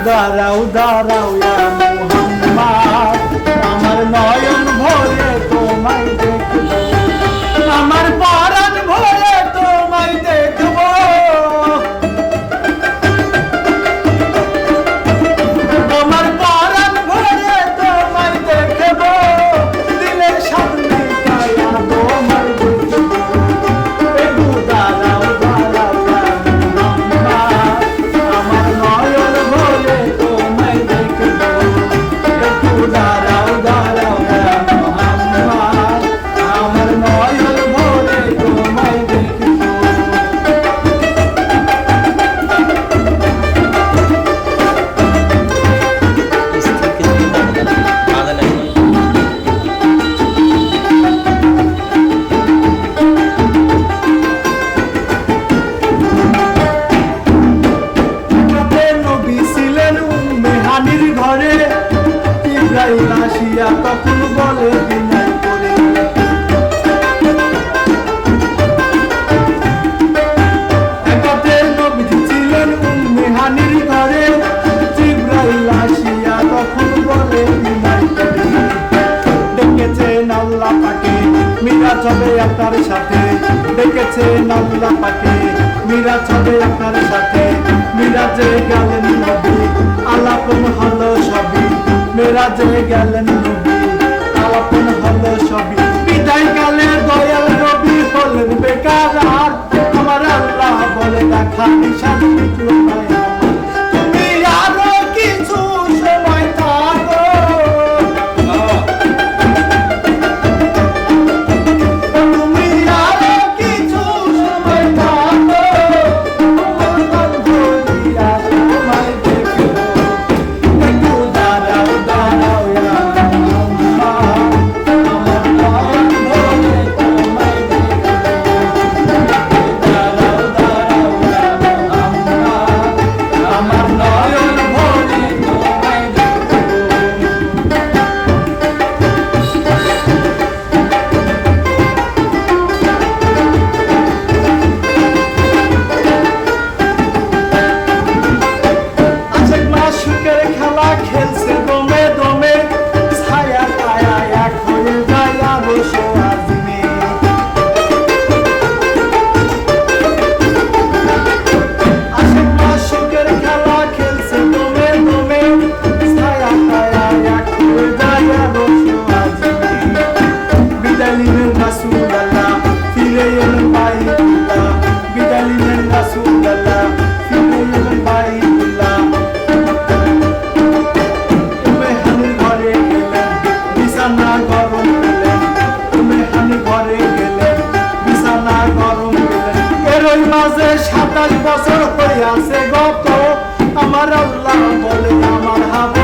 দাঁড়াও দাঁড়াও ইয়া মুহাম্মদ, আমার নয়ন ভরে তোমায় দেখব, আমার পরাণ ভরে তোমায় দেখব, আমার পরাণ ভরে তোমায় দেখব, দিলের সামনে পায়া তোমায় দেখব। একটু দাঁড়াও দাঁড়াও ইয়া মুহাম্মদ, আমার নয়ন ভরে তোমায় দেখব, একটু দাঁড়াও দাঁড়াও ইয়া মুহাম্মদ, আমার নয়ন ভরে তোমায় দেখব। নবী ছিলেন উম্মে হানির ঘরে, ইব্রাহিম আসিয়া তখন বলে বিনয় করে, একতে নবী ছিলেন উম্মে হানির ঘরে, ইব্রাহিম আসিয়া তখন বলে বিনয় করে, ডেকেছেন আল্লাহ পাকে মিরাজ হবে আপনার সাথে, ডেকেছেন আল্লাহ পাকে মিরাজ হবে আপনার সাথে, মিরাজে গেলেন নবী আলাপন হলো সবই, মিরাজে গেলেন নবী আলাপন হলো সবই, বিদায় কালে দয়াল নবী হলেন বেকার, আমার আল্লাহ বলে দেখা নিশান লিখলো না আমার, তুমি আরো কিছু সময় থাকো, তুমি আরো কিছু সময় থাকো, তোমার বলিয়া তোমায় দেখবো, একটু দাঁড়াও দাঁড়াও ইয়া মুহাম্মদ, আমার নয়ন ভরে তোমায় দেখবো, দাঁড়াও দাঁড়াও ইয়া মুহাম্মদ, আমার নয়ন ভরে তোমায় দেখবো। আশেক মাশুকের খেলা খেলছে দমে দমে, ছায়া ছায়া এক হয়ে যায় আরো সোয়াজিমে, আশেক মাশুকের খেলা খেলছে দমে দমে, ছায়া ছায়া এক হয়ে যায় আরো সোয়াজিমে, বিদায় নিলেন রাসূলুল্লাহ ফিরে এলেন বাইতুল্লাহ, বিদায় নিলেন রাসূলুল্লাহ ফিরে এলেন বাইতুল্লাহ, উম্মে হানির ঘরে গেলেন বিছানা গরম পেলেন, উম্মে হানির ঘরে গেলেন বিছানা গরম পেলেন, এরই মাঝে 27 বছর হইয়াছে গত, আমার আল্লাহ বলে আমার হাবিব